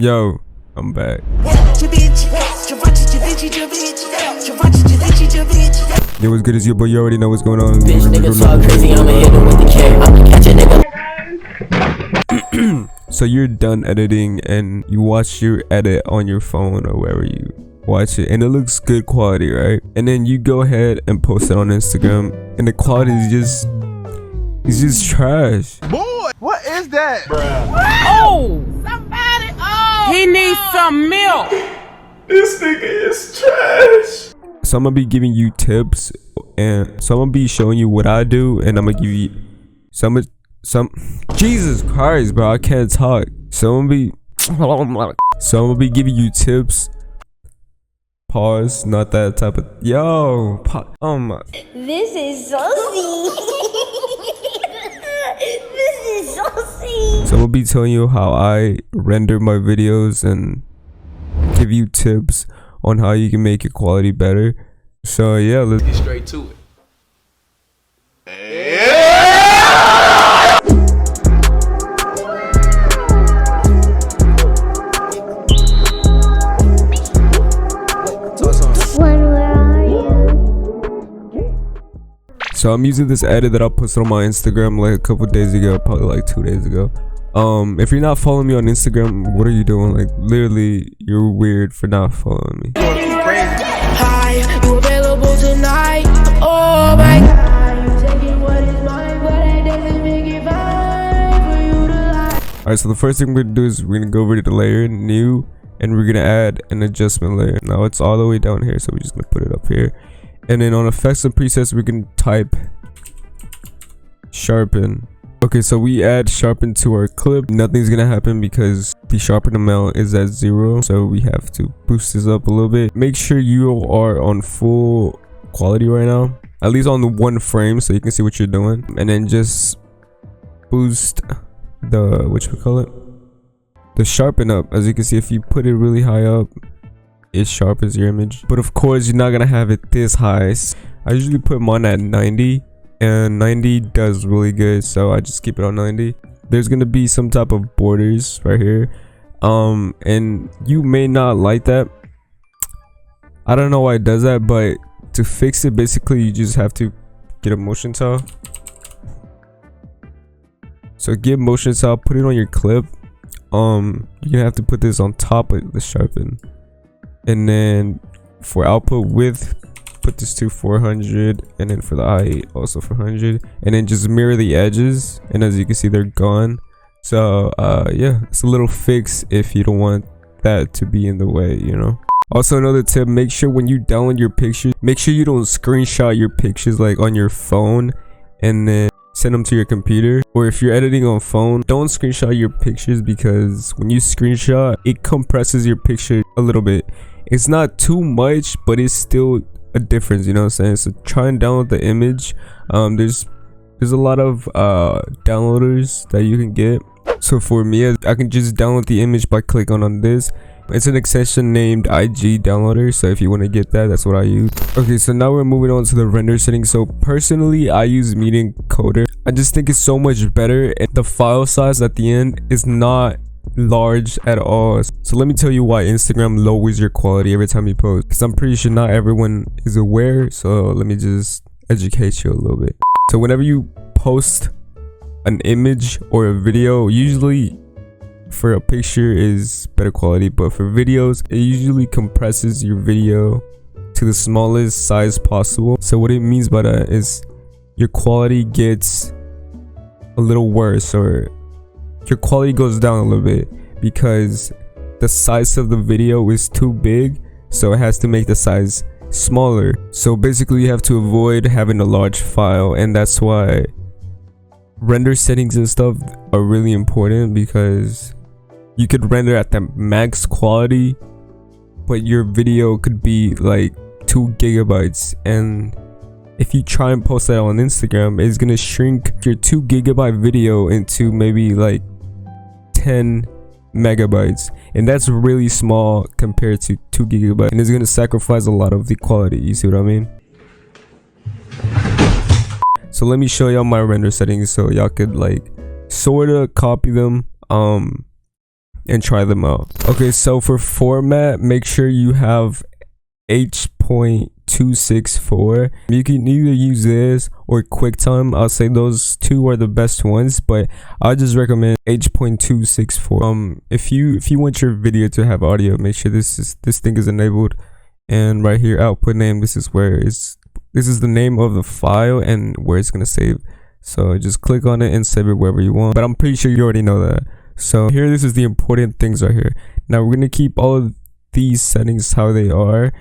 Yo, I'm back. Yo, what's good? It's your boy. You already know what's going on. Bitch, nigga talk crazy, I'ma hit him with the kick. I'ma catch a nigga. So you're done editing and you watch your edit on your phone or wherever you watch it, and it looks good quality, right? And then you go ahead and post it on Instagram, and the quality is just trash. Boy, what is that? Oh! Somebody! Oh! He needs some milk! This nigga is trash. So I'm gonna be giving you tips, and so I'm gonna be showing you what I do, and I'm gonna give you some Jesus Christ, bro, I can't talk. So I'm gonna be giving you tips. Pause, not that type of oh my. This is saucy. This is saucy. So I'm gonna be telling you how I render my videos and give you tips on how you can make your quality better. So yeah, let's Get straight to it. So I'm using this edit that I posted on my Instagram like a couple days ago, probably like 2 days ago. If you're not following me on Instagram, what are you doing? Like, literally, you're weird for not following me. Hi, you available tonight? Oh my God, you taking what is mine, but it doesn't make it fine for you to lie. Alright, so the first thing we're gonna do is we're gonna go over to the layer, new, and we're gonna add an adjustment layer. Now it's all the way down here, so we're just gonna put it up here. And then on effects and presets, we can type sharpen. Okay, so we add sharpen to our clip. Nothing's gonna happen because the sharpen amount is at 0, so we have to boost this up a little bit. Make sure you are on full quality right now, at least on the 1 frame, so you can see what you're doing. And then just boost the the sharpen up. As you can see, if you put it really high up, it sharpens your image, but of course you're not gonna have it this high. I usually put mine at 90, and 90 does really good, so I just keep it on 90. There's gonna be some type of borders right here, and you may not like that. I don't know why it does that, but to fix it, basically you just have to get a motion saw. So get motion saw, put it on your clip. You're gonna have to put this on top of the sharpen. And then for output width, put this to 400, and then for the height also 400, and then just mirror the edges, and as you can see, they're gone. So yeah, it's a little fix if you don't want that to be in the way, you know. Also, another tip, make sure when you download your pictures, make sure you don't screenshot your pictures like on your phone and then send them to your computer. Or if you're editing on phone, don't screenshot your pictures, because when you screenshot, it compresses your picture a little bit. It's not too much, but it's still a difference, you know what I'm saying? So try and download the image. There's a lot of downloaders that you can get. So for me, I can just download the image by clicking on this. It's an extension named IG downloader, so if you want to get that, that's what I use. Okay, so now we're moving on to the render settings. So personally, I use Media Encoder. I just think it's so much better, and the file size at the end is not large at all. So let me tell you why Instagram lowers your quality every time you post, because I'm pretty sure not everyone is aware. So let me just educate you a little bit. So whenever you post an image or a video, usually for a picture is better quality, but for videos, it usually compresses your video to the smallest size possible. So what it means by that is your quality gets a little worse, or your quality goes down a little bit, because the size of the video is too big, so it has to make the size smaller. So basically you have to avoid having a large file, and that's why render settings and stuff are really important, because you could render at the max quality, but your video could be like 2 gigabytes, and if you try and post that on Instagram, it's gonna shrink your 2 gigabyte video into maybe like 10 megabytes, and that's really small compared to 2 gigabytes, and it's gonna sacrifice a lot of the quality. You see what I mean? So let me show y'all my render settings so y'all could like sort of copy them. and try them out. Okay, so for format, make sure you have H.264. You can either use this or QuickTime. I'll say those two are the best ones, but I just recommend H.264. If you want your video to have audio, make sure this thing is enabled. And right here, output name, this is the name of the file and where it's gonna save. So just click on it and save it wherever you want, but I'm pretty sure you already know that. So here, this is the important things right here. Now we're gonna keep all of these settings how they are.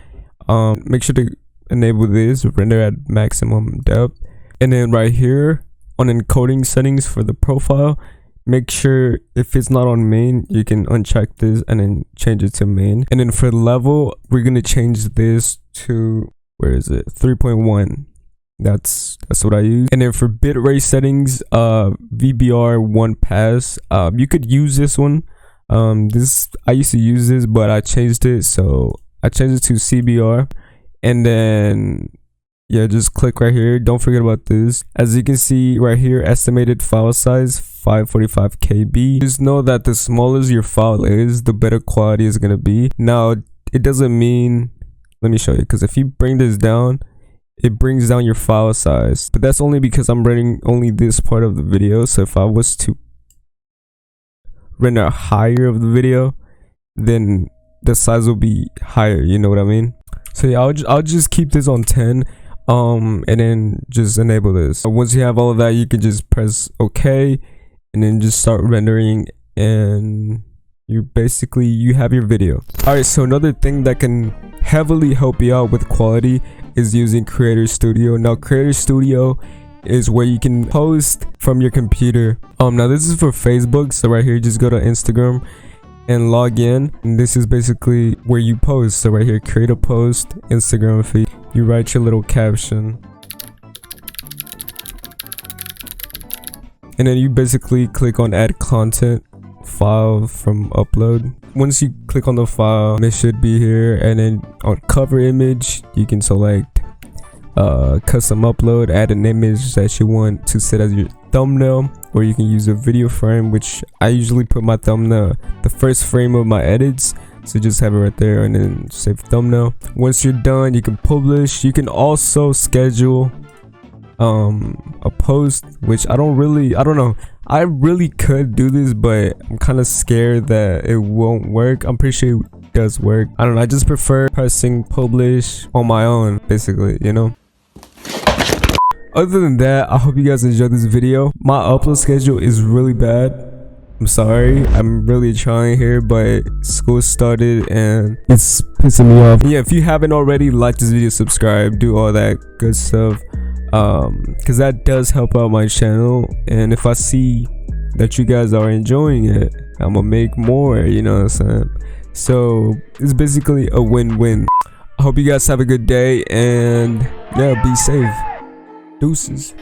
Make sure to enable this, render at maximum depth, and then right here on encoding settings for the profile, make sure if it's not on main, you can uncheck this and then change it to main. And then for level, we're gonna change this to, where is it, 3.1. That's what I use. And then for bitrate settings, VBR 1 pass, you could use this one. I used to use this, but I changed it, so I changed it to CBR. And then yeah, just click right here. Don't forget about this. As you can see right here, estimated file size 545 KB. Just know that the smaller your file is, the better quality is gonna be. Now it doesn't mean, let me show you, because if you bring this down, it brings down your file size, but that's only because I'm running only this part of the video. So if I was to render higher of the video, then the size will be higher, you know what I mean? So yeah, I'll just keep this on 10, and then just enable this. So once you have all of that, you can just press OK and then just start rendering, and you have your video. All right, so another thing that can heavily help you out with quality is using Creator Studio. Now Creator Studio is where you can post from your computer. Now this is for Facebook, so right here just go to Instagram and log in, and this is basically where you post. So right here, create a post, Instagram feed, you write your little caption, and then you basically click on add content file from upload. Once you click on the file, it should be here, and then on cover image you can select custom upload, add an image that you want to set as your thumbnail, or you can use a video frame, which I usually put my thumbnail the first frame of my edits, so just have it right there and then save thumbnail. Once you're done, you can publish. You can also schedule a post, which I don't know, I really could do this, but I'm kind of scared that it won't work. I'm pretty sure it does work. I don't know, I just prefer pressing publish on my own, basically, you know. Other than that, I hope you guys enjoyed this video. My upload schedule is really bad. I'm sorry, I'm really trying here, but school started and it's pissing me off. Yeah, if you haven't already, like this video, subscribe, do all that good stuff, because that does help out my channel. And if I see that you guys are enjoying it, I'm gonna make more, you know what I'm saying? So it's basically a win-win. I hope you guys have a good day, and yeah, be safe. Deuces.